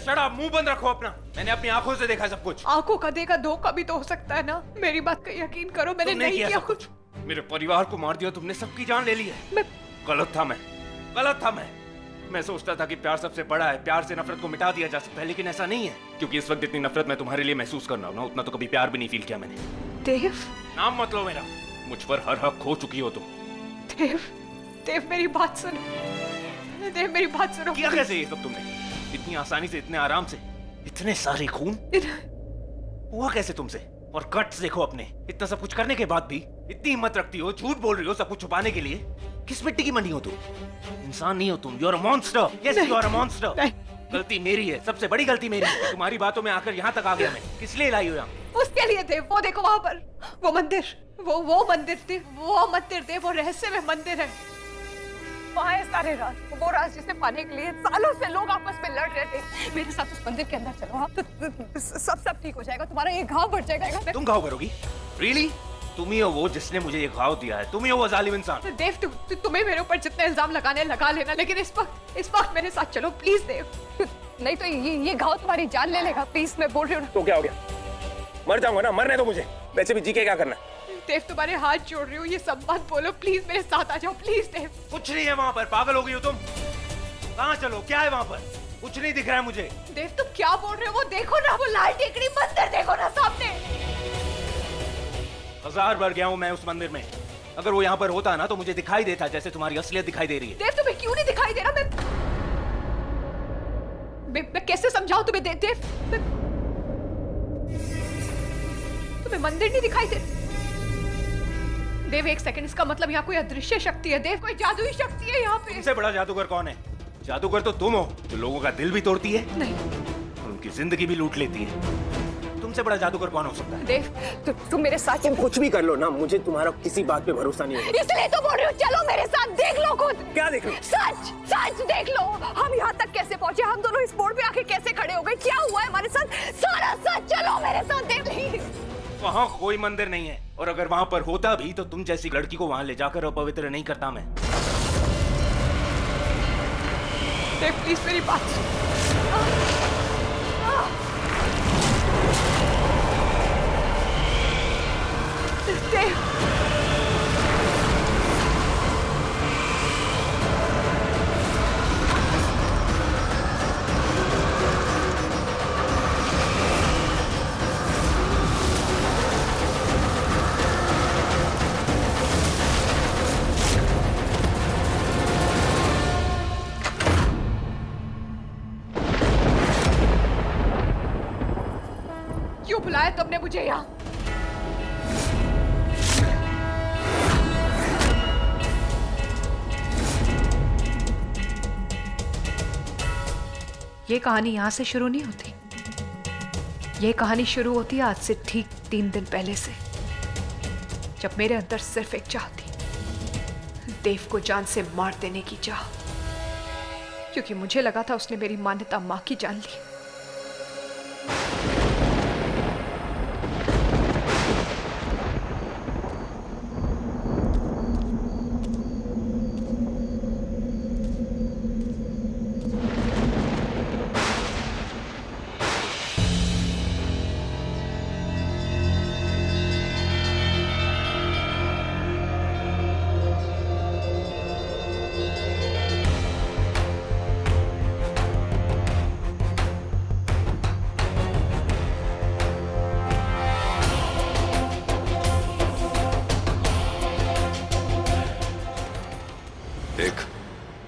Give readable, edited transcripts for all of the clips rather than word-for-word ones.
Shut up, मुंह बंद रखो अपना। मैंने अपनी आंखों से देखा सब कुछ। आंखों का देखा धोखा भी तो हो सकता है ना। मेरी बात का यकीन करो, मैंने नहीं किया कुछ। मेरे परिवार को मार दिया तुमने, सबकी जान ले ली है। गलत था मैं। मैं सोचता था कि प्यार सबसे बड़ा है, प्यार से नफरत को मिटा दिया जा सकता है, लेकिन ऐसा नहीं है। क्योंकि इस वक्त जितनी नफरत मैं तुम्हारे लिए महसूस कर रहा हूँ ना, उतना तो कभी प्यार भी नहीं फील किया मैंने। देव, नाम मत लो मेरा। मुझ पर हर हक खो चुकी हो तुम। देव मेरी बात सुनो। देव मेरी बात सुनो। किया कैसे ये सब तुमने? इतनी आसानी से, इतने आराम से, इतने सारे खून हुआ कैसे तुमसे? और कट्स देखो अपने। इतना सब कुछ करने के बाद भी इतनी हिम्मत रखती हो, झूठ बोल रही हो सब कुछ छुपाने के लिए। किस मिट्टी की मंडी हो तुम? इंसान नहीं हो तुम, you are a monster. Yes, you are a monster. गलती मेरी है, सबसे बड़ी गलती मेरी है। तुम्हारी बातों में आकर यहाँ तक आ गया मैं। किस लिए लाई हो यहाँ? उसके लिए देव, वो देखो वहां पर, वो मंदिर, वो मंदिर थे, वो मंदिर थे, वो रहस्यमय मंदिर है। वहाँ है सारे राज, वो राज जिसे पाने के लिए सालों से लोग आपस में लड़ रहे थे। मेरे साथ उस मंदिर के अंदर चलो आप, तो सब ठीक हो जाएगा। तुम्हारा ये घाव बढ़ जाएगा। तुम घाव भरोगी? रियली? तुम ही हो वो जिसने मुझे ये घाव दिया है। तुम ही हो वो जालिम इंसान। देव, तुम्हें मेरे ऊपर जितने इल्जाम लगाने लगा लेना, लेकिन इस वक्त मेरे साथ चलो प्लीज देव। नहीं तो ये घाव तुम्हारी जान ले लेगा। प्लीज, मैं बोल रही हूँ। तो क्या हो गया? मर जाऊंगा ना, मरने दो मुझे। वैसे भी जी के क्या करना? देव, तुम्हारे हाथ जोड़ रही हूँ, ये सब मत बोलो प्लीज। मेरे साथ आ जाओ प्लीज देव। कुछ नहीं है वहाँ पर। पागल हो गई हो तुम? कहाँ चलो, क्या है वहाँ पर? कुछ नहीं दिख रहा है मुझे। देव, तुम क्या बोल रहे हो? वो देखो ना, वो लाल टेकड़ी मंदिर देखो ना सामने। 1000 बार गया हूँ मैं उस मंदिर में। अगर वो यहाँ पर होता ना तो मुझे दिखाई देता जैसे तुम्हारी असलियत दिखाई दे रही है। देव, तुम्हें क्यों नहीं दिखाई दे रहा? मैं कैसे समझाऊं तुम्हें? देव, तुम्हें मंदिर नहीं दिखाई दे? देव, एक सेकंड, इसका मतलब यहाँ कोई अदृश्य शक्ति है। देव, कोई जादुई शक्ति है यहाँ पे। तुमसे बड़ा जादूगर कौन है? जादूगर तो तुम हो, जो लोगों का दिल भी तोड़ती है। नहीं, उनकी जिंदगी भी लूट लेती है। तुमसे बड़ा जादूगर कौन हो सकता है? देव, तुम मेरे साथ कुछ भी कर लो ना, मुझे तुम्हारा किसी बात पे भरोसा नहीं है। इसलिए तो बोल रही हूँ, चलो मेरे साथ, देख लो खुद। क्या देख लो? सच देख लो। हम यहाँ तक कैसे पहुँचे? हम दोनों इस बोर्ड पे आके कैसे खड़े हो गए? क्या हुआ है हमारे साथ? सारा सच चलो मेरे साथ, देख ली। वहाँ कोई मंदिर नहीं है, और अगर वहाँ पर होता भी तो तुम जैसी लड़की को वहाँ ले जाकर अपवित्र नहीं करता मैं। देव, प्लीज मेरी बात सुन। देव, क्यों बुलाया तुमने मुझे यहाँ? ये कहानी यहाँ से शुरू नहीं होती। ये कहानी शुरू होती है आज से ठीक 3 दिन पहले से, जब मेरे अंदर सिर्फ एक चाह थी, देव को जान से मार देने की चाह। क्योंकि मुझे लगा था उसने मेरी मान्यता मां की जान ली।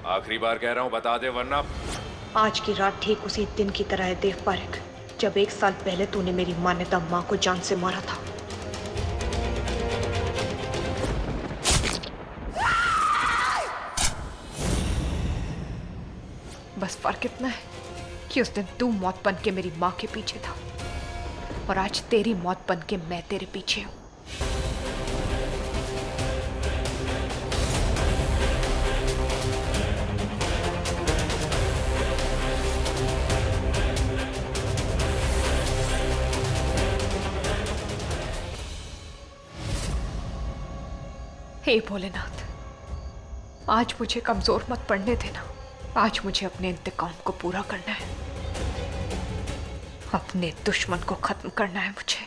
आखिरी बार कह रहा हूं, बता दे वरना। आज की रात ठीक उसी दिन की तरह है देव पारेख, जब 1 साल पहले तूने मेरी मान्यता मां को जान से मारा था। बस फर्क इतना है कि उस दिन तू मौत बन के मेरी मां के पीछे था, और आज तेरी मौत बन के मैं तेरे पीछे हूं। हे भोलेनाथ, आज मुझे कमजोर मत पड़ने देना। आज मुझे अपने इंतकाम को पूरा करना है। अपने दुश्मन को खत्म करना है मुझे।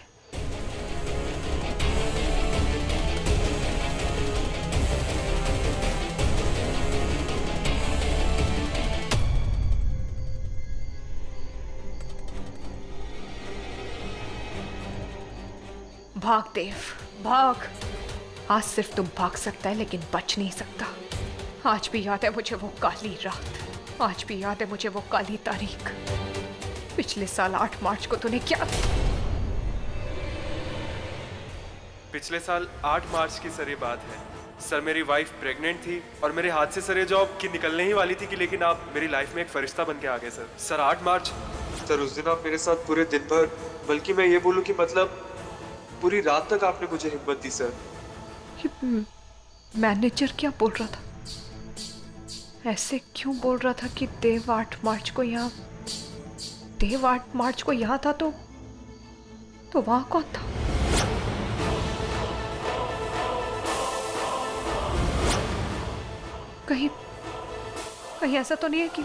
भाग देव, भाग। आज सिर्फ तुम भाग सकता है लेकिन बच नहीं सकता। आज भी याद है मुझे वो काली रात, आज भी याद है मुझे वो काली तारीख। पिछले साल 8 मार्च को तूने क्या? पिछले साल 8 मार्च की सर ये बात है सर। मेरी वाइफ प्रेग्नेंट थी और मेरे हाथ से सर ये जॉब की निकलने ही वाली थी कि लेकिन आप मेरी लाइफ में एक फरिश्ता बन के आ गए सर। सर 8 मार्च सर, उस दिन आप मेरे साथ पूरे दिन भर, बल्कि मैं ये बोलूं कि मतलब पूरी रात तक आपने मुझे हिम्मत दी सर। मैनेजर क्या बोल रहा था? ऐसे क्यों बोल रहा था कि देव 8 मार्च को यहाँ था तो वहां कौन था? कहीं ऐसा तो नहीं है कि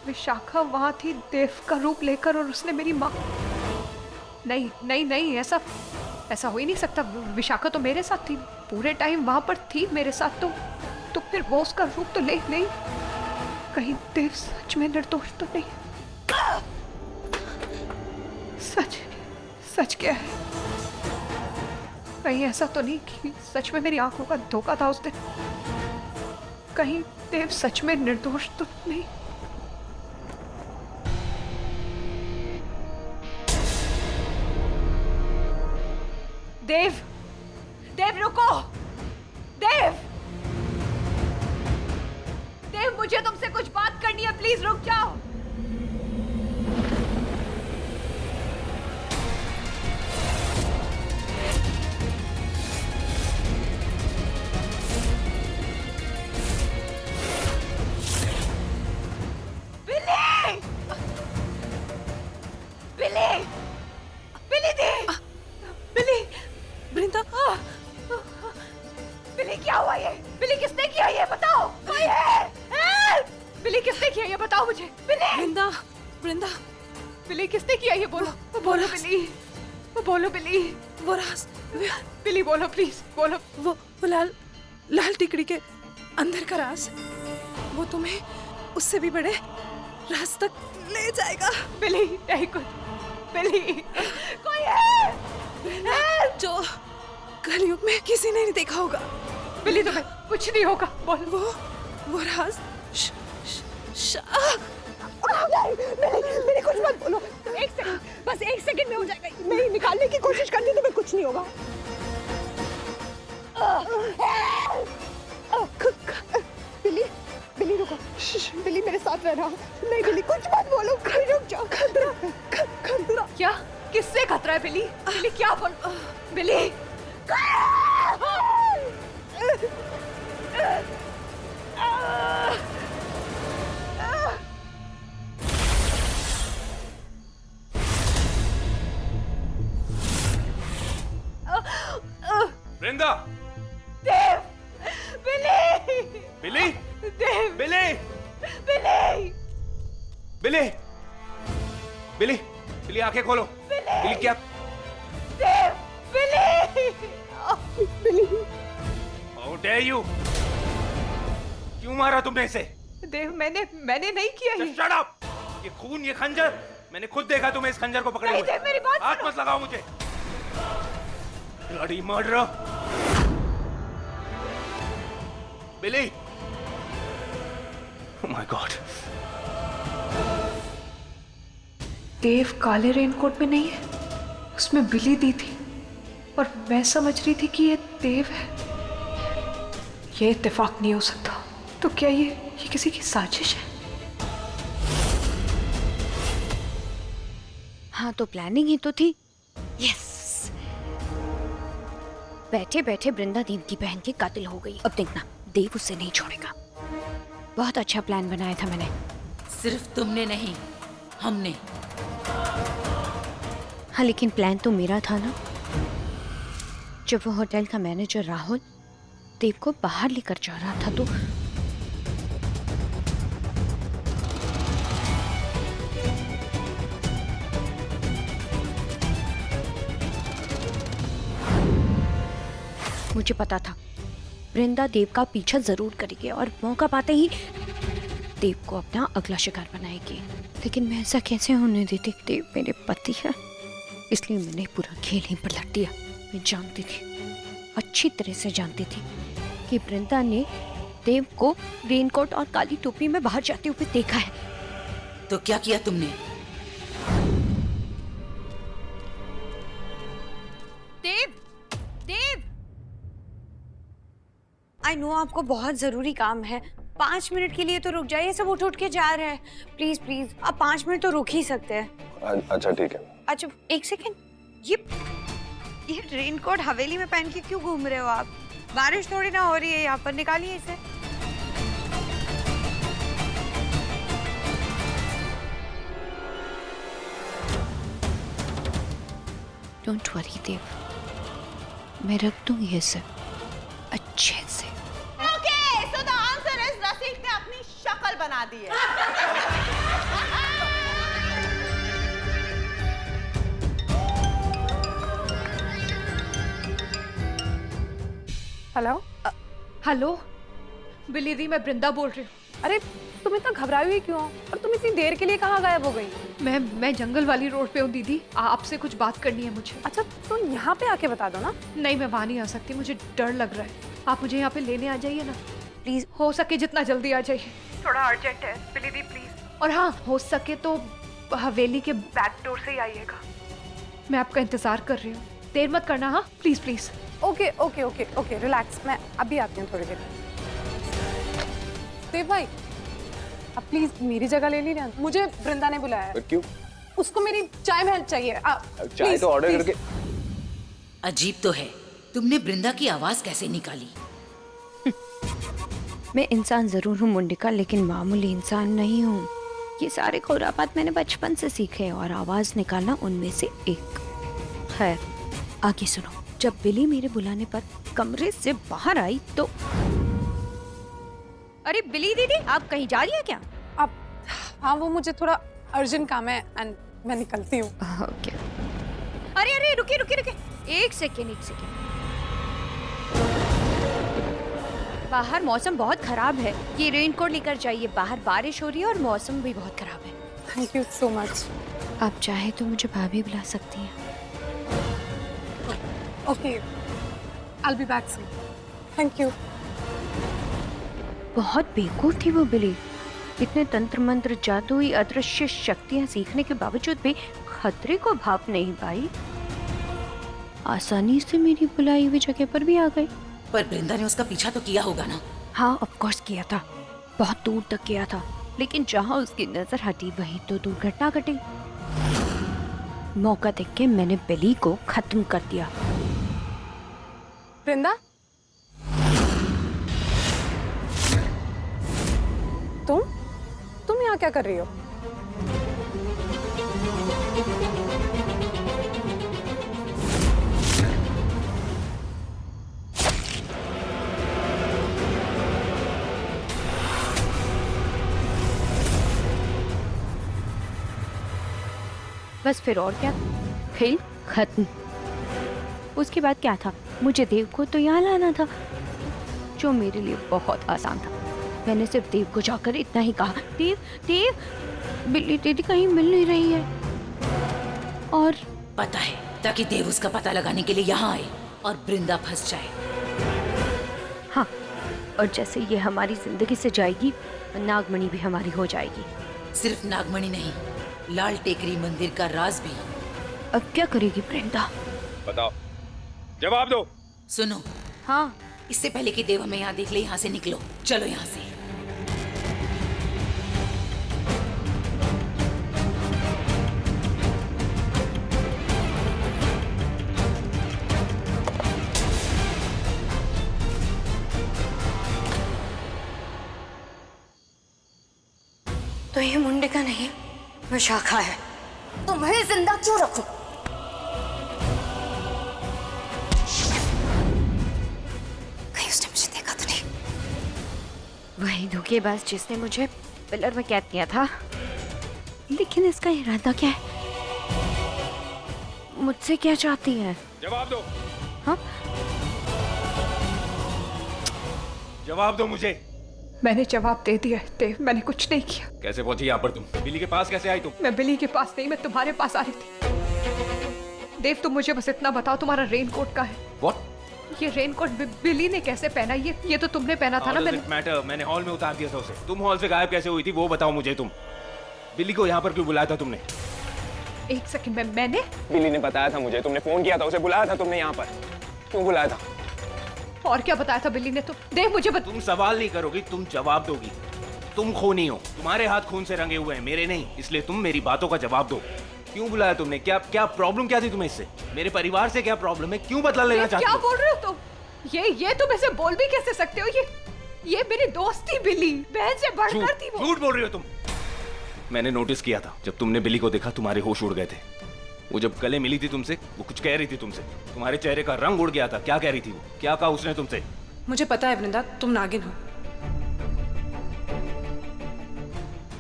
विशाखा वहां थी देव का रूप लेकर और उसने मेरी माँ? नहीं, ऐसा हो ही नहीं सकता। विशाखा तो मेरे साथ थी, पूरे टाइम वहां पर थी मेरे साथ, तो फिर वो उसका रूप तो ले नहीं। कहीं देव सच में निर्दोष तो नहीं? सच क्या है? कहीं ऐसा तो नहीं कि सच में मेरी आंखों का धोखा था उस दिन? कहीं देव सच में निर्दोष तो नहीं? देव रुको! देव, मुझे तुमसे कुछ बात करनी है, प्लीज रुक जाओ। बिली, क्या हुआ ये? बिली, किसने किया ये? बताओ। बिली, किसने किया ये? बताओ मुझे। वृंदा, बिली, किसने किया ये? बोलो बिली, बोलो बिली। वो राज, बिली बोलो, प्लीज बोलो। वो लाल टिकड़ी के अंदर का राज, वो तुम्हें उससे भी बड़े राज तक ले जाएगा। बिली, नहीं कुछ। बिली, कोई है जो कलयुग में किसी ने नहीं देखा होगा। बिली, तुम्हें कुछ नहीं होगा। बोल। वो राज मेरे कुछ मत बोलो। एक सेकंड, बस 1 सेकंड में हो जाएगा। मैं निकालने की कोशिश करती हूँ, तुम्हें कुछ नहीं होगा। बिली रुको। बिली मेरे साथ रहना। नहीं बिली, कुछ मत बोलो। रुक जाओ। खतरा। क्या? किससे खतरा है बिली? बिली क्या बोल? बिली, वृंदा! देव! बिली! बिली! देव! बिली! बिली! बिली! बिली! बिली, आंखें खोलो। बिली, क्या? देव! बिली! How dare you? क्यों मारा तुमने इसे? देव, मैंने नहीं किया ये। Shut up! ये खून, ये खंजर, मैंने खुद देखा तुम्हें इस खंजर को पकड़े नहीं हुए। देव, मेरी बात हाथ मत लगाओ मुझे। Bloody murderer! Billy! Oh my God! देव काले रेनकोट में नहीं है, उसमें बिली दी थी और मैं समझ रही थी कि ये देव है। ये इत्तेफाक नहीं हो सकता। तो क्या ये किसी की साजिश है? हाँ, तो प्लानिंग ही तो थी। यस, बैठे बैठे वृंदा देव की बहन की कातिल हो गई। अब देखना, देव उसे नहीं छोड़ेगा। बहुत अच्छा प्लान बनाया था मैंने। सिर्फ तुमने नहीं, हमने। हाँ, लेकिन प्लान तो मेरा था ना। जब वो होटल का मैनेजर राहुल देव को बाहर लेकर जा रहा था तो मुझे पता था वृंदा देव का पीछा जरूर करेगी और मौका पाते ही देव को अपना अगला शिकार बनाएगी। लेकिन मैं ऐसा कैसे होने देती? देव मेरे पति है, इसलिए मैंने पूरा खेल ही पलट दिया। मैं जानती थी, अच्छी तरह से जानती थी कि वृंदा ने देव को रेनकोट और काली टोपी में बाहर जाते हुए देखा है। तो क्या किया तुमने? देव, देव, आई नो आपको बहुत जरूरी काम है, 5 मिनट के लिए तो रुक जाइए। सब उठ उठ के जा रहे हैं, प्लीज प्लीज आप 5 मिनट तो रुक ही सकते हैं। अच्छा ठीक है। अच्छा एक सेकेंड, ये रेनकोट हवेली में पहन के क्यों घूम रहे हो आप? बारिश थोड़ी ना हो रही है यहाँ पर, निकालिए इसे। डोंट वरी देव, मैं रख दूंगी इसे अच्छे से। Okay, so the answer is रसिक ने अपनी शक्ल बना दी है। हेलो। हेलो बिली दी, मैं वृंदा बोल रही हूँ। अरे तुम इतना घबराई हुई क्यों? और तुम इतनी देर के लिए कहाँ गायब हो गई? मैं जंगल वाली रोड पे हूँ दीदी, आपसे कुछ बात करनी है मुझे। अच्छा तो यहाँ पे आके बता दो ना। नहीं, मैं वहाँ नहीं आ सकती, मुझे डर लग रहा है। आप मुझे यहाँ पे लेने आ जाइए ना प्लीज, हो सके जितना जल्दी आ जाइए, थोड़ा अर्जेंट है बिली दी प्लीज। और हाँ, हो सके तो हवेली के बैक डोर से ही आइएगा, मैं आपका इंतजार कर रही हूँ। देर मत करना, हाँ please please. Okay okay okay okay relax, मैं अभी आती हूँ थोड़ी देर में। देव भाई अब प्लीज मेरी जगह ले लीजिए, मुझे वृंदा ने बुलाया है। क्यों? उसको मेरी चाय में हेल्प चाहिए। चाय तो ऑर्डर करके। अजीब तो है, तुमने वृंदा की आवाज कैसे निकाली? मैं इंसान जरूर हूँ मुंडिका, लेकिन मामूली इंसान नहीं हूँ। ये सारे खुरापात मैंने बचपन से सीखे और आवाज निकालना उनमें से एक। खैर आगे सुनो। जब बिली मेरे बुलाने पर कमरे से बाहर आई तो अरे बिली दीदी, आप कहीं जा रही है क्या? अब हाँ, वो मुझे थोड़ा अर्जेंट काम है एंड मैं निकलती हूँ। ओके। अरे अरे रुकिए रुकिए रुकिए, एक सेकेंड। बाहर मौसम बहुत खराब है, ये रेनकोट लेकर जाइए, बाहर बारिश हो रही है और मौसम भी बहुत खराब है। Thank you so much. आप चाहे तो मुझे भाभी बुला सकती हैं। Okay, I'll be back soon. Thank you. बहुत बेवकूफ थी वो बिली, इतने तंत्र मंत्र जादुई अदृश्य शक्तियां सीखने के बावजूद भी खतरे को भाप नहीं पाई। आसानी से मेरी बुलाई हुई जगह पर भी आ गई। पर वृंदा ने उसका पीछा तो किया होगा ना? हाँ ऑफ कोर्स किया था, बहुत दूर तक किया था, लेकिन जहाँ उसकी नजर हटी वहीं तो दुर्घटना घटी। मौका देख के मैंने बिली को खत्म कर दिया। वृंदा, तुम यहाँ क्या कर रही हो? बस फिर और क्या, खेल खत्म। उसके बाद क्या था, मुझे देव को तो यहाँ लाना था, जो मेरे लिए बहुत आसान था। मैंने सिर्फ देव को जाकर इतना ही कहा, देव देव, बिल्ली दीदी कहीं मिल नहीं रही है। और पता है, ताकि देव उसका पता लगाने के लिए यहाँ आए और वृंदा फंस जाए। हाँ, और जैसे ये हमारी जिंदगी से जाएगी, नागमणि भी हमारी हो जाएगी। सिर्फ नागमणि नहीं, लाल टेकरी मंदिर का राज भी। अब क्या करेगी वृंदा? बताओ, जवाब दो। सुनो, हाँ, इससे पहले कि देव हमें यहाँ देख ले, यहाँ से निकलो, चलो यहाँ से। तो ये मुंडे का नहीं, वो शाखा है। तुम्हें जिंदा क्यों रखूं? कहीं उसने मुझे देखा तो नहीं? वही धोखेबाज जिसने मुझे पिलर में कैद किया था। लेकिन इसका इरादा क्या है? मुझसे क्या चाहती है? जवाब दो। हाँ? जवाब दो मुझे। मैंने जवाब दे दिया है देव, मैंने कुछ नहीं किया। कैसे पहुंची यहाँ पर तुम? बिली के पास कैसे आई तुम? मैं बिली के पास नहीं, मैं तुम्हारे पास आ रही थी। देव तुम मुझे बस इतना बताओ, तुम्हारा रेनकोट का है? What? ये रेनकोट बिली ने कैसे पहना? ये तो तुमने पहना था ना? मैंने हॉल में उतार दिया था उसे। तुम हॉल से गायब कैसे हुई थी वो बताओ मुझे। तुम बिली को यहाँ पर क्यों बुलाया था तुमने? एक सेकंड में मैंने बिली ने बताया था मुझे, तुमने फोन किया था, उसे बुलाया था तुमने यहाँ पर। क्यों बुलाया था? और क्या बताया था बिली ने? तुम देव मुझे तुम सवाल नहीं करोगी, तुम जवाब दोगी। तुम खूनी हो, तुम्हारे हाथ खून से रंगे हुए हैं, मेरे नहीं। इसलिए तुम मेरी बातों का जवाब दो। क्यों बुलाया तुमने? क्या प्रॉब्लम क्या थी तुम्हें इससे? मेरे परिवार से क्या प्रॉब्लम है? क्यों बदला लेना चाहते हो? क्या बोल रहे हो तुम? ये तुम ऐसे बोल भी कैसे सकते हो? ये मेरी दोस्त थी बिली, बहन से बढ़कर थी वो। झूठ बोल रही हो तुम। मैंने नोटिस किया था जब तुमने बिली को देखा, तुम्हारे होश उड़ गए थे। वो जब गले मिली थी तुमसे, वो कुछ कह रही थी तुमसे। तुम्हारे चेहरे का रंग उड़ गया था। क्या कह रही थी वो? क्या कहा उसने तुमसे? मुझे पता है वृंदा, तुम नागिन हो।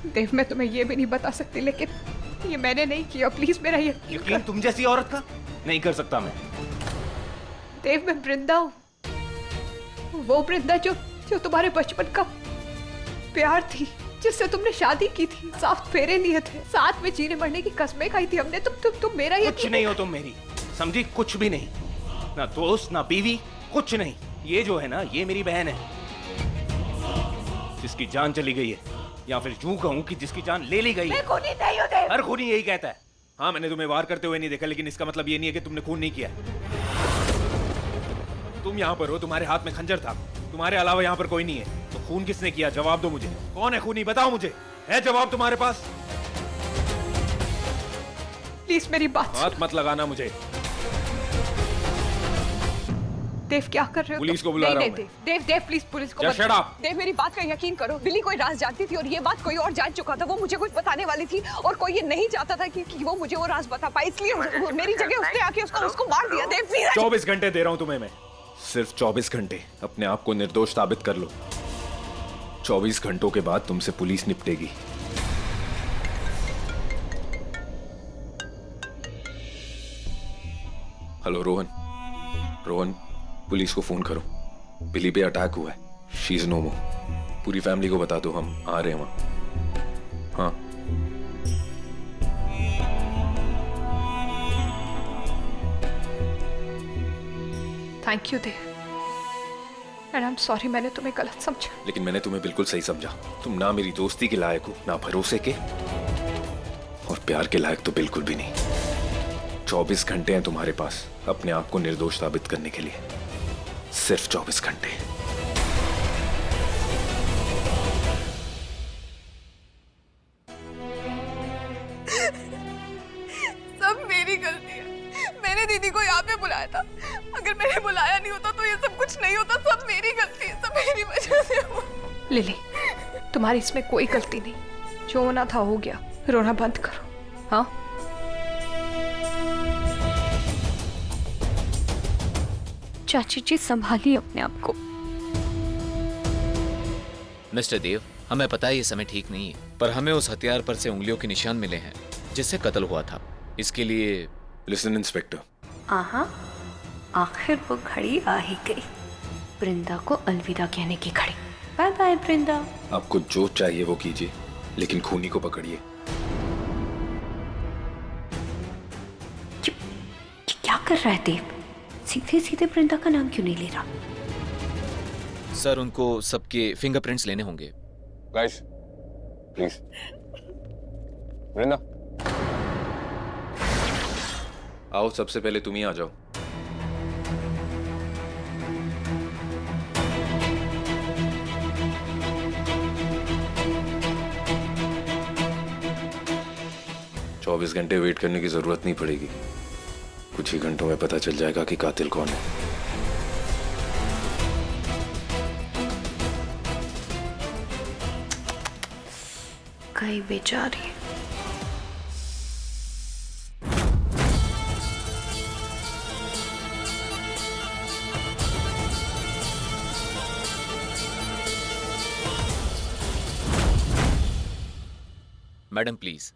देव मैं तुम्हें ये भी नहीं बता सकती, लेकिन ये मैंने नहीं किया। प्लीज मेरा यकीन तुम जैसी औरत का नहीं कर सकता मैं। देव मैं वृंदा हूँ, वो वृंदा जो तुम्हारे बचपन का प्यार थी, जिससे तुमने शादी की थी, 7 फेरे लिए थे, साथ में जीने मरने की कसमें खाई थी हमने। तुम मेरा कुछ नहीं हो तुम मेरी, समझी? कुछ भी नहीं, ना दोस्त ना बीवी, कुछ नहीं। ये जो है ना, ये मेरी बहन है, जिसकी जान चली गई है, या फिर यूं कहूं कि जिसकी जान ले ली गई है। मैं खूनी नहीं हूं देव। हर खूनी यही कहता है। हाँ, मैंने तुम्हें वार करते हुए नहीं देखा, लेकिन इसका मतलब ये नहीं है कि तुमने खून नहीं किया। तुम यहाँ पर हो, तुम्हारे हाथ में खंजर था, तुम्हारे अलावा यहाँ पर कोई नहीं है। तो खून किसने किया? जवाब दो मुझे। कौन है खूनी? बताओ मुझे। है जवाब तुम्हारे पास? प्लीज मेरी बात हाथ मत लगाना मुझे। देव क्या कर रहे हो? पुलिस को बुला रहा हूं मैं। देव प्लीज पुलिस को Just shut up. देव मेरी बात का यकीन करो। बिली कोई राज जानती थी और ये बात कोई और जान चुका था। वो मुझे कुछ बताने वाली थी और कोई ये नहीं चाहता था कि वो मुझे वो राज बता पाए, इसलिए मेरी जगह उसने आके उसको मार दिया। देव प्लीज। 24 घंटे दे रहा हूं तुम्हें मैं, सिर्फ 24 घंटे। अपने आप को निर्दोष साबित कर लो। 24 घंटों के बाद तुमसे पुलिस निपटेगी। हेलो रोहन, पुलिस को फोन करो। बिली पे अटैक हुआ है, शी इज नो मोर। पूरी फैमिली को बता दो हम आ रहे हैं वहां। हाँ, thank you Dev, and I am sorry मैंने तुम्हें गलत समझा। लेकिन मैंने तुम्हें बिल्कुल सही समझा। तुम ना मेरी दोस्ती के लायक हो, ना भरोसे के, और प्यार के लायक तो बिल्कुल भी नहीं। 24 घंटे हैं तुम्हारे पास अपने आप को निर्दोष साबित करने के लिए, सिर्फ 24 घंटे। सब मेरी गलती है। मैंने दीदी को यहाँ पे बुलाया था। अगर मैंने बुलाया नहीं होता तो ये सब कुछ नहीं होता। सब मेरी गलती है, सब मेरी वजह से हुआ। लिली, तुम्हारी इसमें कोई गलती नहीं। जो होना था हो गया, रोना बंद करो। हाँ, चाची जी संभालिए अपने आप को। मिस्टर देव, हमें पता है ये समय ठीक नहीं है, पर हमें उस हथियार पर से उंगलियों के निशान मिले हैं जिससे कत्ल हुआ था। इसके लिए लिसन इंस्पेक्टर, आहा, आखिर वो घड़ी आ ही गई, वृंदा को अलविदा कहने की घड़ी। बाय बाय वृंदा। आपको जो चाहिए वो कीजिए, लेकिन खूनी को पकड़िए। क्या कर रहा है देव? सीधे सीधे वृंदा का नाम क्यों नहीं ले रहा? सर, उनको सबके फिंगरप्रिंट्स लेने होंगे। Guys, please. वृंदा, आओ, सबसे पहले तुम ही आ जाओ। चौबीस घंटे वेट करने की जरूरत नहीं पड़ेगी। कुछ ही घंटों में पता चल जाएगा कि कातिल कौन है। कई बेचारी। Madam please.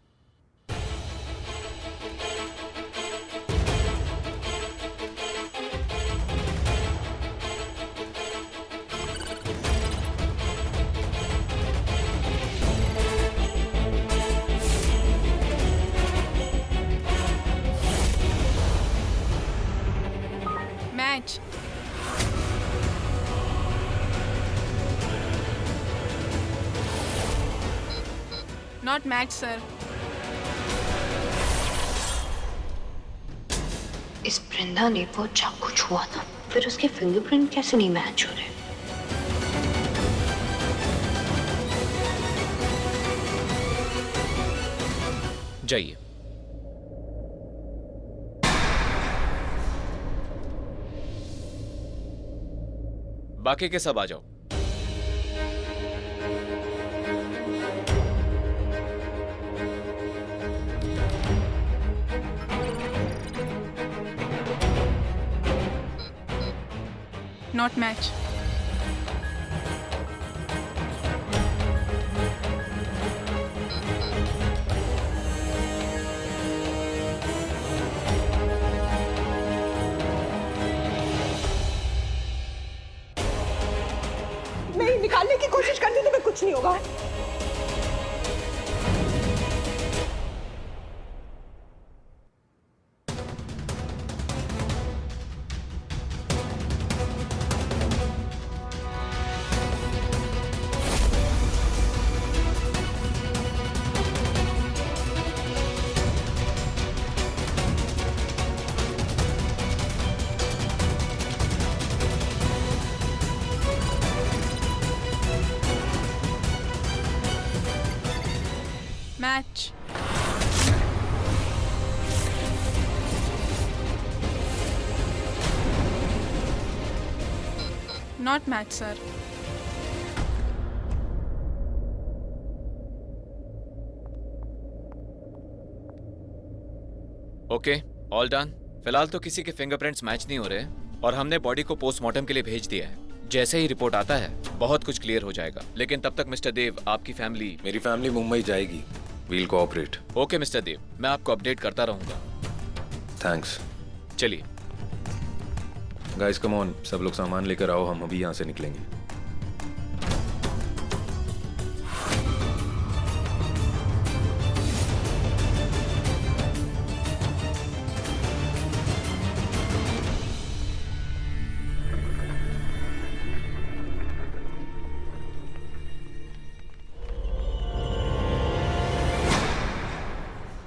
Match. Not match sir. इस वृंदा ने वो चाकू छुआ था, फिर उसके फिंगरप्रिंट कैसे नहीं मैच हो रहे? जाइए। बाकी के सब आ जाओ। Not match. मैं निकालने की कोशिश करती तो मैं कुछ नहीं होगा। Match. Not match sir. Okay, all done. फिलहाल तो किसी के फिंगरप्रिंट्स मैच नहीं हो रहे और हमने बॉडी को पोस्टमार्टम के लिए भेज दिया है। जैसे ही रिपोर्ट आता है बहुत कुछ क्लियर हो जाएगा। लेकिन तब तक मिस्टर देव, आपकी फैमिली। मेरी फैमिली मुंबई जाएगी। We'll cooperate. Okay mister Dev, मैं आपको अपडेट करता रहूंगा। थैंक्स। चलिए गाइस कम ऑन, सब लोग सामान लेकर आओ, हम अभी यहाँ से निकलेंगे।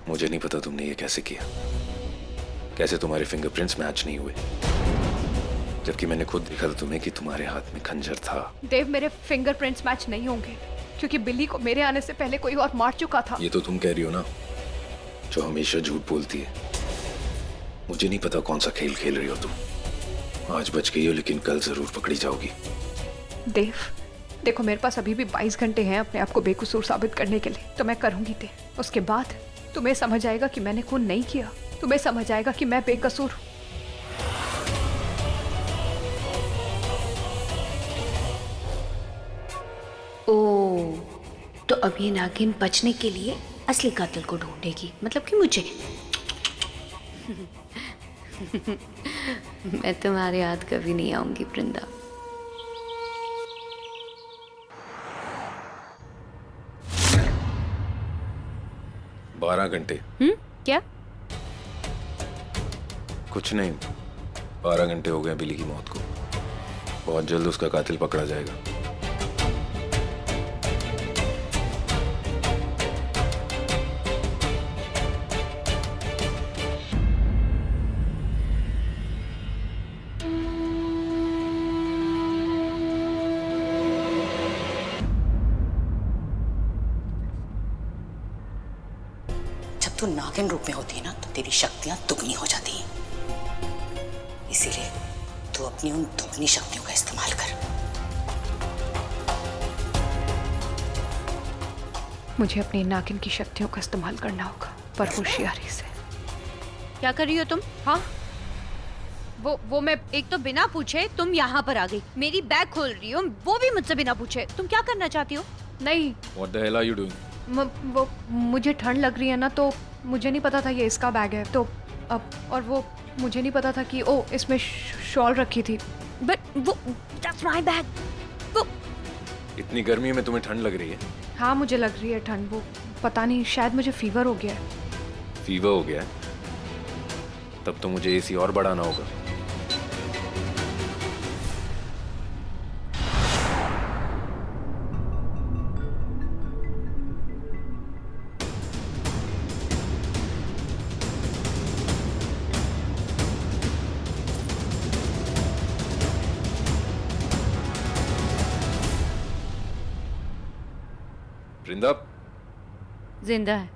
मुझे नहीं पता तुमने ये कैसे किया, कैसे तुम्हारे फिंगरप्रिंट्स मैच नहीं हुए, जबकि मैंने खुद देखा था तुम्हें कि तुम्हारे हाथ में खंजर था। देव, मेरे फिंगरप्रिंट्स मैच नहीं होंगे क्योंकि बिल्ली को मेरे आने से पहले कोई और मार चुका था। ये तो तुम कह रही हो ना, जो हमेशा झूठ बोलती है। मुझे नहीं पता कौन सा खेल खेल रही हो तुम। आज बच गई हो लेकिन कल जरूर पकड़ी जाओगी। देव देखो, मेरे पास अभी भी 22 घंटे हैं अपने आप को बेकसूर साबित करने के लिए, तो मैं करूंगी। देव, उसके बाद तुम्हें समझ आएगा कि मैंने खून नहीं किया। तुम्हें समझ आएगा कि मैं बेकसूर हूं। ओ, तो अब ये नागिन बचने के लिए असली कातिल को ढूंढेगी, मतलब कि मुझे। मैं तुम्हारे याद कभी नहीं आऊंगी वृंदा। बारह घंटे। क्या? कुछ नहीं, 12 घंटे हो गए बिली की मौत को। बहुत जल्द उसका कातिल पकड़ा जाएगा। जब तू नागिन रूप में होती है ना, तो तेरी शक्तियां दुगनी हो जाती हैं। इसीलिए तू अपनी उन दुगनी शक्तियों का इस्तेमाल कर। मुझे अपनी नागिन की शक्तियों का इस्तेमाल करना होगा, पर होशियारी से। क्या कर रही हो तुम? हाँ, वो मैं एक तो बिना पूछे तुम यहाँ पर आ गई, मेरी बैग खोल रही हो, वो भी मुझसे बिना पूछे। तुम क्या करना चाहती हो? नहीं, What the hell are you doing? वो मुझे ठंड लग रही है ना, तो मुझे नहीं पता था ये इसका बैग है, तो अब और वो मुझे नहीं पता था कि ओ इसमें शॉल रखी थी। बट वो दैट्स माय बैग। वो इतनी गर्मी में तुम्हें ठंड लग रही है? हाँ, मुझे लग रही है ठंड। वो पता नहीं, शायद मुझे फीवर हो गया है। फीवर हो गया है? तब तो मुझे एसी और बढ़ाना होगा। वृंदा, जिंदा है।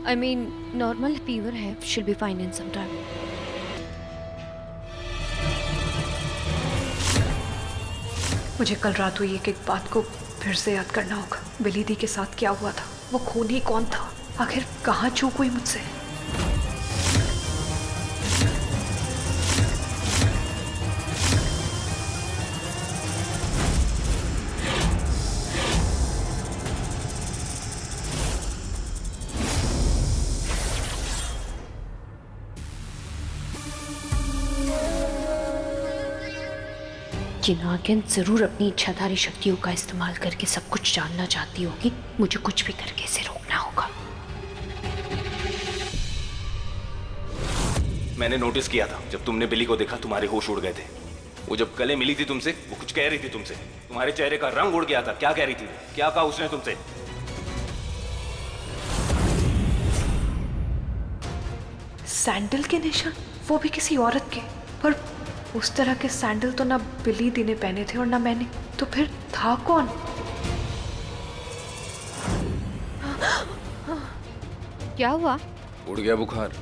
आई मीन नॉर्मल फीवर है, she'll be fine in some time. मुझे कल रात हुई एक बात को फिर से याद करना होगा। बिली दी के साथ क्या हुआ था, वो खून ही कौन था, आखिर कहाँ चूक हुई मुझसे। ये नागिन जरूर अपनी इच्छाधारी शक्तियों का इस्तेमाल करके सब कुछ जानना चाहती होगी। मुझे कुछ भी करके इसे रोकना होगा। मैंने नोटिस किया था जब तुमने बिली को देखा तुम्हारे होश उड़ गए थे। वो जब गले मिली थी तुमसे, वो कुछ कह रही थी तुमसे। तुम्हारे चेहरे का रंग उड़ गया था। क्या कह रही थी, क्या कहा उसने तुमसे? सैंडल के निशान, वो भी किसी औरत के। पर उस तरह के सैंडल तो ना बिली दी ने पहने थे और ना मैंने। तो फिर था कौन? क्या हुआ? उड़ गया बुखार।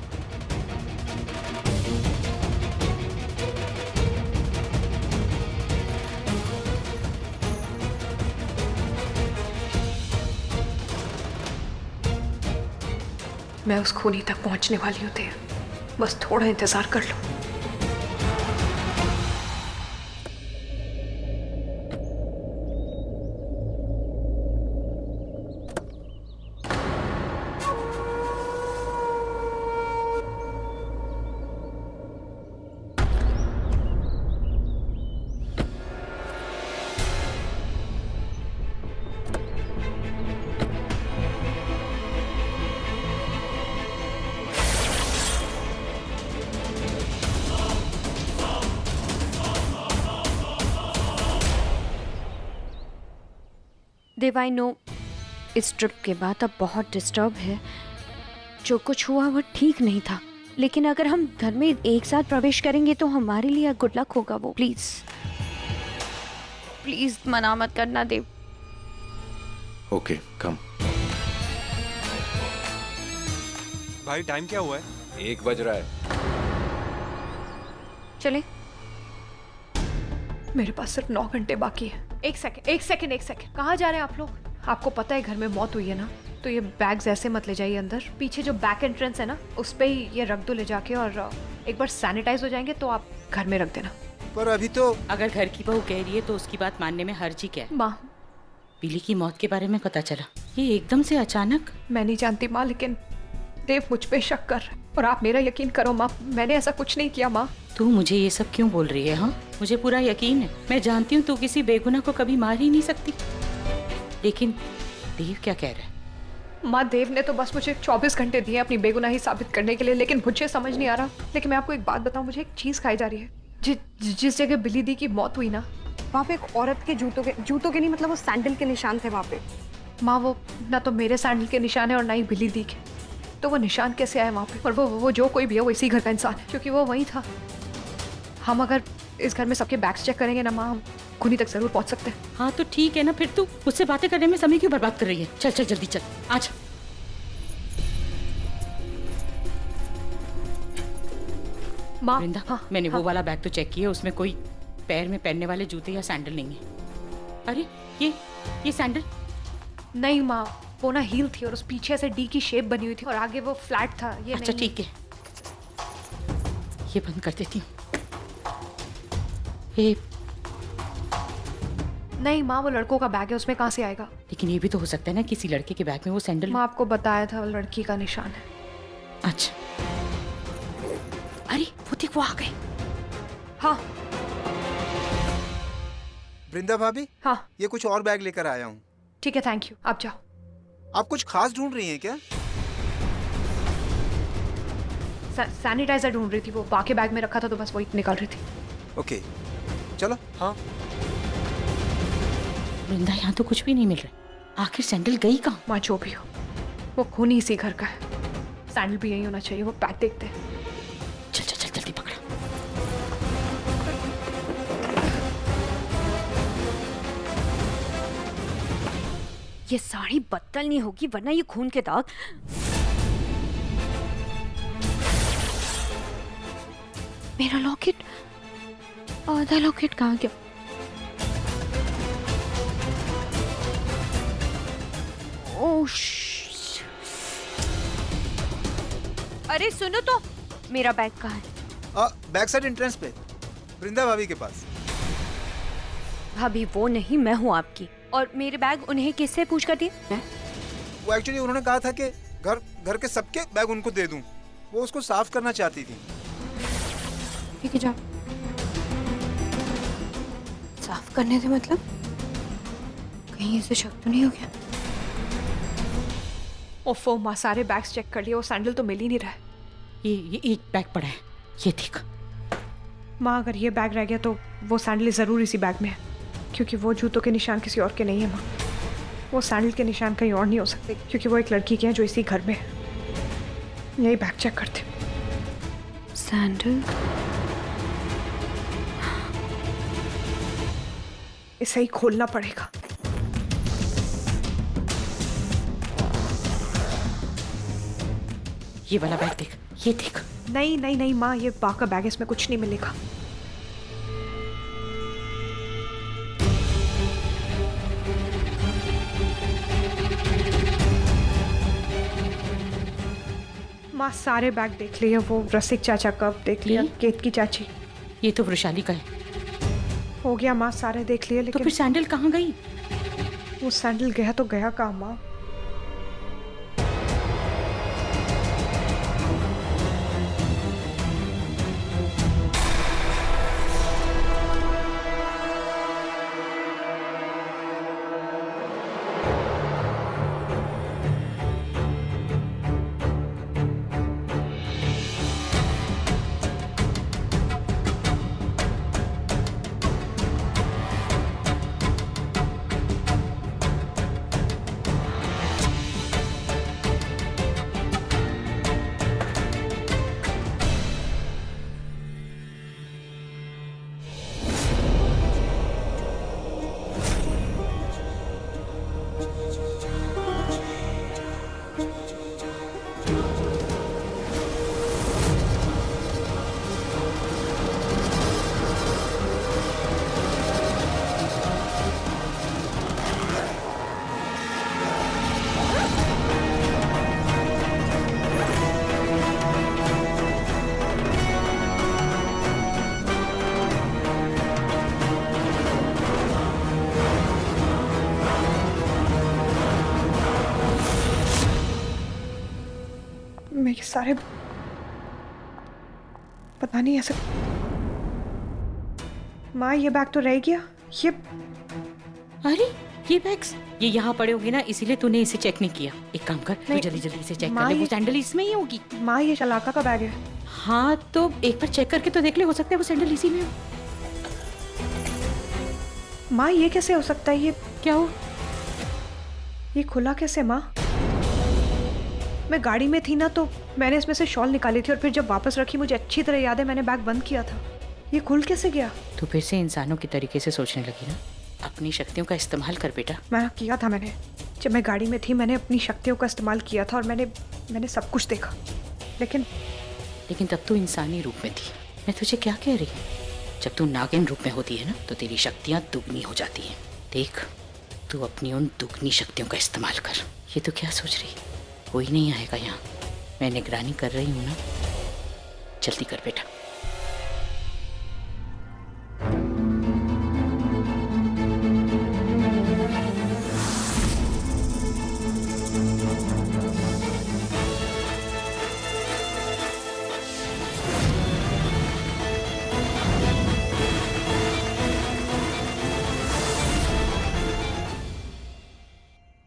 मैं उस खूनी तक पहुंचने वाली होती है, बस थोड़ा इंतजार कर लो। देव, आई नो इस ट्रिप के बाद अब बहुत डिस्टर्ब है। जो कुछ हुआ वो ठीक नहीं था, लेकिन अगर हम घर में एक साथ प्रवेश करेंगे तो हमारे लिए गुड लक होगा। वो प्लीज प्लीज मना मत करना देव। ओके, कम। भाई टाइम क्या हुआ है? 1 बज रहा है। चले। मेरे पास सिर्फ 9 घंटे बाकी है। एक सेकंड। कहाँ जा रहे हैं आप लोग? आपको पता है घर में मौत हुई है ना, तो ये बैग्स ऐसे मत ले जाइए अंदर। पीछे जो बैक एंट्रेंस है ना, उस पे ही ये रख दो ले जाके, और एक बार सैनिटाइज हो जाएंगे तो आप घर में रख देना। पर अभी तो अगर घर की बहू कह रही है तो उसकी बात मानने में हर्जी क्या है? माँ, बिली की मौत के बारे में पता चला, ये एकदम से अचानक। मैं नहीं जानती माँ, लेकिन देव मुझ पे शक कर रहा है। और आप मेरा यकीन करो माँ, मैंने ऐसा कुछ नहीं किया माँ। तू मुझे ये सब क्यों बोल रही है? हाँ, मुझे पूरा यकीन है। मैं जानती हूँ तू किसी बेगुनाह को कभी मार ही नहीं सकती। लेकिन देव क्या कह रहा है? माँ, देव ने तो बस मुझे 24 घंटे दिए अपनी बेगुनाही साबित करने के लिए, लेकिन मुझे समझ नहीं आ रहा। लेकिन मैं आपको एक बात बताऊँ, मुझे एक चीज़ खाई जा रही है। जिस जगह बिली दी की मौत हुई ना, वहाँ पे एक औरत के जूतों के नहीं, मतलब वो सैंडल के निशान थे वहाँ पे। माँ, वो ना तो मेरे सैंडल के निशान है और ना ही बिली दी के। तो वो निशान कैसे आए वहाँ पे? और वो जो कोई भी है वो इसी घर का इंसान है, क्योंकि वो वही था। हम अगर इस घर में सबके बैग्स चेक करेंगे ना माँ, हम खूनी तक जरूर पहुँच सकते हैं। हाँ तो ठीक है ना, फिर तू उससे बातें करने में समय क्यों बर्बाद कर रही है? चल चल जल्दी चल, आज। माँ, वृंदा, हाँ, मैंने हाँ, वो वाला बैग तो चेक किया, उसमें कोई पैर में पहनने वाले जूते या सैंडल नहीं है। अरे ये सैंडल नहीं माँ, वो ना हील थी और उस पीछे से डी की शेप बनी हुई थी और आगे वो फ्लैट था। ये अच्छा नहीं। ठीक है, ये बंद कर देती हूँ। ये नहीं माँ, वो लड़कों का बैग है, उसमें कहाँ से आएगा? लेकिन ये भी तो हो सकता है ना किसी लड़के के बैग में वो सैंडल। माँ, आपको बताया था लड़की का निशान है। अच्छा, अरे वो देख, वो आ गए। हाँ वृंदा भाभी, हाँ, ये कुछ और बैग लेकर आया हूँ। ठीक है, थैंक यू। आप जाओ। आप कुछ खास ढूंढ रही हैं क्या? सैनिटाइजर ढूंढ रही थी, वो बाकी बैग में रखा था तो बस वही निकाल रही थी। ओके, चलो। हाँ, वृंदा, यहाँ तो कुछ भी नहीं मिल रहा। आखिर सैंडल गई कहाँ? माँ, जो भी हो, वो खूनी इसी घर का है। सैंडल भी यही होना चाहिए। वो बैग देखते हैं। चल चल चल जल्दी पकड़ा। ये साड़ी बदलनी होगी वरना ये खून के दाग। मेरा लॉकेट, आधा लॉकेट कहाँ गया? ओह, अरे सुनो तो, मेरा बैग कहाँ है? बैक साइड एंट्रेंस पे, वृंदा भाभी के पास। भाभी वो नहीं, मैं हूँ आपकी। और मेरे बैग उन्हें किससे पूछ कर दिए? वो एक्चुअली उन्होंने कहा था कि घर के सबके बैग उनको दे दूं। वो उसको साफ करना चाहती थी। ठीक है, जाओ। साफ करने से मतलब? कहीं ऐसे शक तो नहीं हो गया? ओफो माँ, सारे बैग्स चेक कर लिए, वो सैंडल तो मिल ही नहीं रहा है। ये एक बैग पड़ा है, ये देख। माँ अगर ये बैग रह गया तो वो सैंडल जरूर इसी बैग में है, क्योंकि वो जूतों के निशान किसी और के नहीं है माँ। वो सैंडल के निशान कहीं और नहीं हो सकते, क्योंकि वो एक लड़की के हैं जो इसी घर में है। यही बैग चेक करते। सैंडल? इसे ही खोलना पड़ेगा। ये वाला बैग देख, ये देख। नहीं नहीं नहीं माँ, ये बा का बैग है, इसमें कुछ नहीं मिलेगा। माँ सारे बैग देख लिए, वो रसिक चाचा का देख लिया, केत की चाची। ये तो वृशाली का है। हो गया माँ, सारे देख लिए, तो लेकिन फिर सैंडल कहाँ गई? वो सैंडल गया तो गया कहाँ माँ? मेरे सारे पता नहीं ऐसा। माँ ये बैग तो रह गया। ये अरे ये बैग्स ये यहाँ पड़े होंगे ना, इसीलिए तूने इसे चेक नहीं किया। एक काम कर, तू जल्दी जल्दी इसे चेक कर ले, वो सैंडल इसमें ही होगी। माँ ये शलाका का बैग है। हाँ तो एक बार चेक करके तो देख ले, हो सकता है वो सैंडल इसी में हो। माँ ये कैसे हो सकता है? ये क्या हो? ये खुला कैसे माँ? मैं गाड़ी में थी ना, तो मैंने इसमें से शॉल निकाली थी और फिर जब वापस रखी, मुझे अच्छी तरह याद है मैंने बैग बंद किया था। ये खुल कैसे गया? तू फिर से इंसानों की तरीके से सोचने लगी ना। अपनी शक्तियों का इस्तेमाल कर बेटा। मैं किया था, मैंने जब मैं गाड़ी में थी मैंने अपनी शक्तियों का इस्तेमाल किया था और मैंने सब कुछ देखा। लेकिन तब तू इंसानी रूप में थी। मैं तुझे क्या कह रही हूँ, जब तू नागिन रूप में होती है ना तो तेरी शक्तियाँ दुगनी हो जाती हैं। देख तू अपनी उन दुगनी शक्तियों का इस्तेमाल कर। ये तो क्या सोच रही, कोई नहीं आएगा यहाँ, मैं निगरानी कर रही हूँ ना। जल्दी कर बेटा।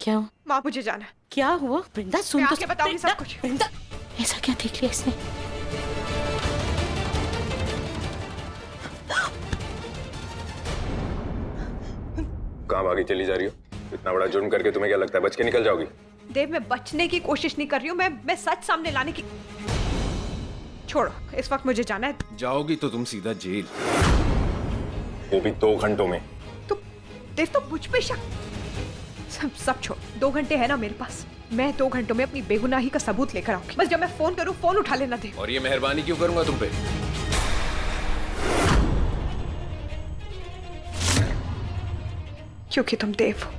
क्या हुआ? माँ मुझे जाना है। क्या हुआ वृंदा? सुन मैं तो आके बताऊंगी सब कुछ। वृंदा ऐसा क्या देख लिया इसने? कहाँ भागी चली जा रही हो? इतना बड़ा जुर्म करके तुम्हें क्या लगता है बच के निकल जाओगी? देव मैं बचने की कोशिश नहीं कर रही हूँ, मैं सच सामने लाने की। छोड़ो, इस वक्त मुझे जाना है। जाओगी तो तुम सीधा जेल। वो भी 2 घंटों में। तो देव तो मुझ पे शक। सब छोड़, 2 घंटे है ना मेरे पास। मैं 2 घंटों में अपनी बेगुनाही का सबूत लेकर आऊंगी। बस जब मैं फोन करूं, फोन उठा लेना दे। और ये मेहरबानी क्यों करूंगा तुम पे? क्योंकि तुम देव हो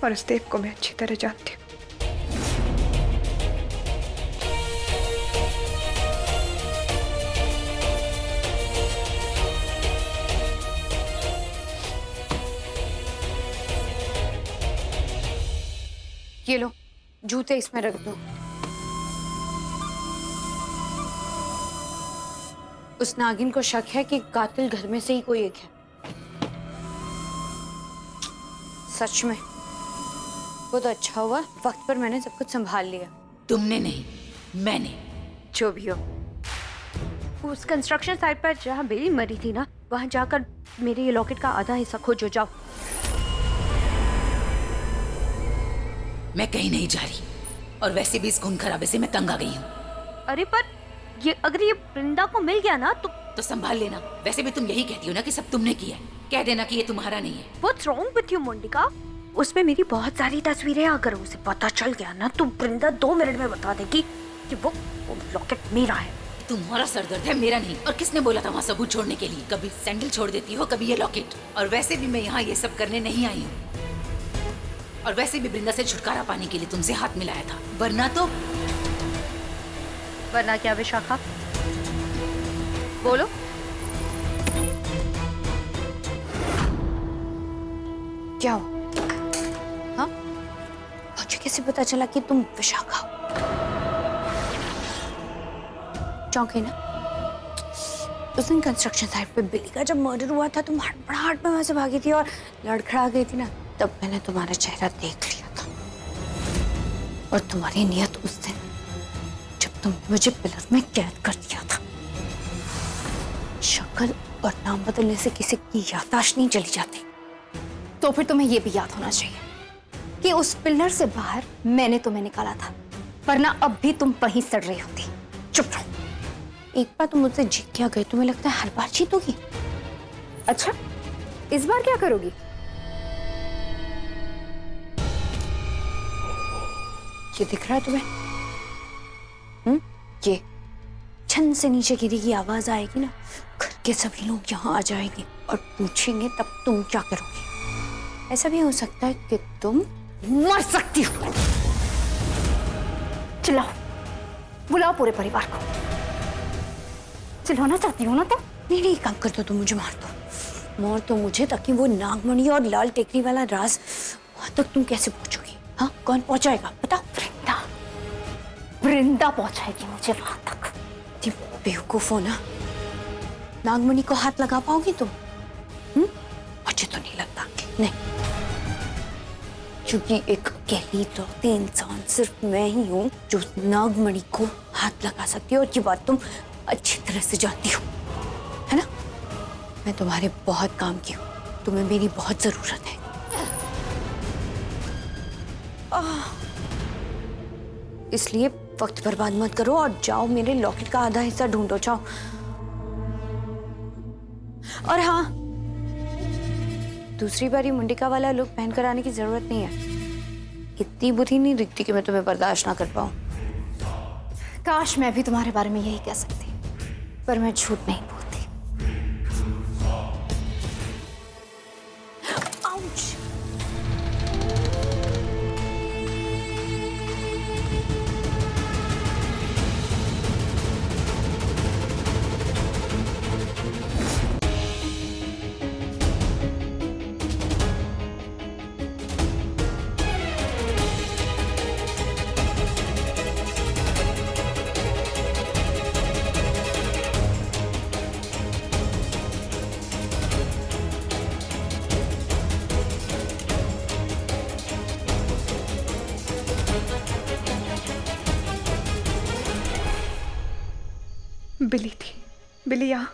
और इस देव को मैं अच्छी तरह जानती हूँ। ये लो, जूते इसमें रख दो। उस नागिन को शक है कि कातिल घर में से ही कोई एक है। सच में वो तो अच्छा हुआ वक्त पर मैंने सब कुछ संभाल लिया। तुमने नहीं, मैंने। जो भी हो, उस कंस्ट्रक्शन साइट पर जहाँ बेली मरी थी ना, वहां जाकर मेरे ये लॉकेट का आधा हिस्सा खोजो। जाओ। मैं कहीं नहीं जा रही, और वैसे भी इस खून खराबे से मैं तंग आ गई हूँ। अरे पर ये अगर ये वृंदा को मिल गया ना तो संभाल लेना। वैसे भी तुम यही कहती हो ना कि सब तुमने किया है। कह देना कि ये तुम्हारा नहीं है। What's wrong with you, Monika? उसमें मेरी बहुत सारी तस्वीरें, अगर उसे पता चल गया ना तो वृंदा 2 मिनट में बता देगी कि वो लॉकेट मेरा है। तुम्हारा सरदर्द है, मेरा नहीं। और किसने बोला था वहाँ सबूत छोड़ने के लिए? कभी सैंडल छोड़ देती हो, कभी ये लॉकेट। और वैसे भी मैं यहाँ ये सब करने नहीं आई हूँ। और वैसे भी वृंदा से छुटकारा पाने के लिए तुमसे हाथ मिलाया था, वरना क्या विशाखा? बोलो। क्या हो? हाँ? मुझे कैसे पता चला कि तुम विशाखा हो? चौंके ना? उस दिन कंस्ट्रक्शन साइट पे बिली का जब मर्डर हुआ था, तुम हड़बड़ाहट में वहां से भागी थी और लड़खड़ा गई थी ना, तब मैंने तुम्हारा चेहरा देख लिया था। और तुम्हारी नियत उस दिन जब तुम मुझे पिलर में कैद कर दिया था। शक्ल और नाम बदलने से किसी की याददाश्त नहीं चली जाती। तो फिर तुम्हें यह भी याद होना चाहिए कि उस पिलर से बाहर मैंने तुम्हें निकाला था, वरना अब भी तुम वहीं सड़ रही होती। चुप रहो। एक बार तुम मुझसे जीत क्या गई, तुम्हें लगता है हर बार जीतोगी? अच्छा, इस बार क्या करोगी? ये दिख रहा है तुम्हें? ये छन से नीचे गिरी की आवाज आएगी ना, घर के सभी लोग यहाँ आ जाएंगे और पूछेंगे, तब तुम क्या करोगे? ऐसा भी हो सकता है कि तुम मर सकती हो। चिल्लाओ, बुलाओ पूरे परिवार को। चिल्लाना चाहती हो ना तुम? नहीं, काम कर दो, तुम मुझे मार दो मुझे, ताकि वो नागमणि और लाल टेकरी वाला राज वहां तक तुम कैसे पहुंचोगी? हाँ, कौन पहुंचाएगा बताओ? वृंदा पहुंचाएगी मुझे वहां तक। बेवकूफ हो ना? नागमणि को हाथ लगा पाओगी तुम? मुझे तो नहीं लगता। नहीं, क्योंकि एक अकेली लौती इंसान सिर्फ मैं ही हूँ जो नागमणि को हाथ लगा सकती है, और ये बात तुम अच्छी तरह से जानती हो, है ना? मैं तुम्हारे बहुत काम की हूँ, तुम्हें मेरी बहुत जरूरत है। इसलिए वक्त बर्बाद मत करो और जाओ मेरे लॉकेट का आधा हिस्सा ढूंढो। जाओ। और हाँ, दूसरी बार ये मुंडिका वाला लुक पहनकर आने की जरूरत नहीं है। इतनी बुरी नहीं दिखती कि मैं तुम्हें बर्दाश्त ना कर पाऊं। काश मैं भी तुम्हारे बारे में यही कह सकती, पर मैं झूठ नहीं बोलती। आउच! बिली थी। बिली यहाँ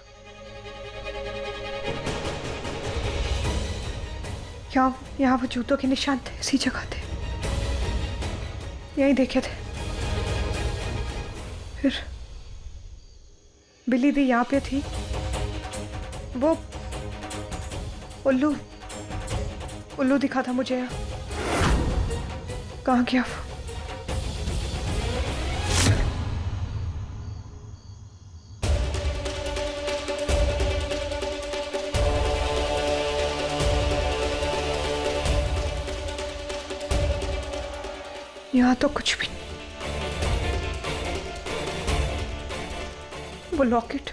वो जूतों के निशान थे, इसी जगह थे, यही देखे थे। फिर बिली भी यहाँ पे थी। वो उल्लू उल्लू दिखा था मुझे यहाँ। कहाँ गया वो? यहाँ तो कुछ भी नहीं। वो लॉकेट,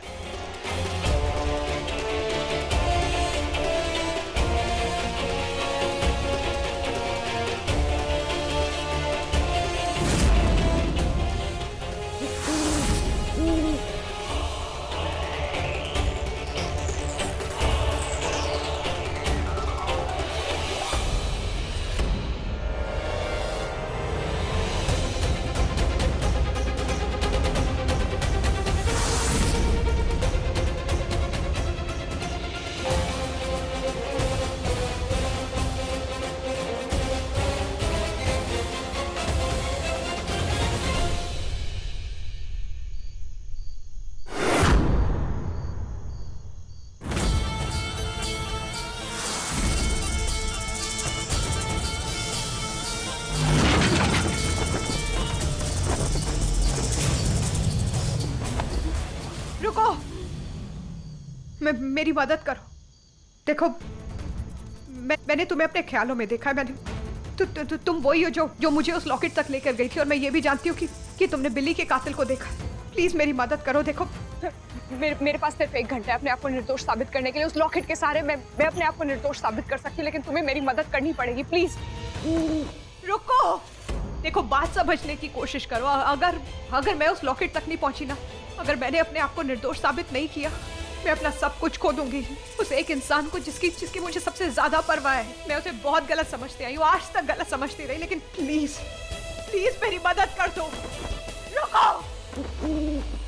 रुको, मेरी मदद करो। देखो, मैंने तुम्हें अपने ख्यालों में देखा है। मैंने तुम वही हो जो मुझे उस लॉकेट तक लेकर गई थी, और मैं ये भी जानती हूँ कि तुमने बिल्ली के कातिल को देखा। प्लीज मेरी मदद करो। देखो, मेरे पास सिर्फ 1 घंटा है अपने आप को निर्दोष साबित करने के लिए। उस लॉकेट के सहारे मैं अपने आप को निर्दोष साबित कर सकती हूँ, लेकिन तुम्हें मेरी मदद करनी पड़ेगी। प्लीज रुको। देखो, बात समझने की कोशिश करो। अगर मैं उस लॉकेट तक नहीं पहुंची ना, अगर मैंने अपने आप को निर्दोष साबित नहीं किया, मैं अपना सब कुछ खो दूंगी। उस एक इंसान को जिसकी मुझे सबसे ज्यादा परवाह है। मैं उसे बहुत गलत समझती आई हूँ, आज तक गलत समझती रही, लेकिन प्लीज मेरी मदद कर दो। रुको।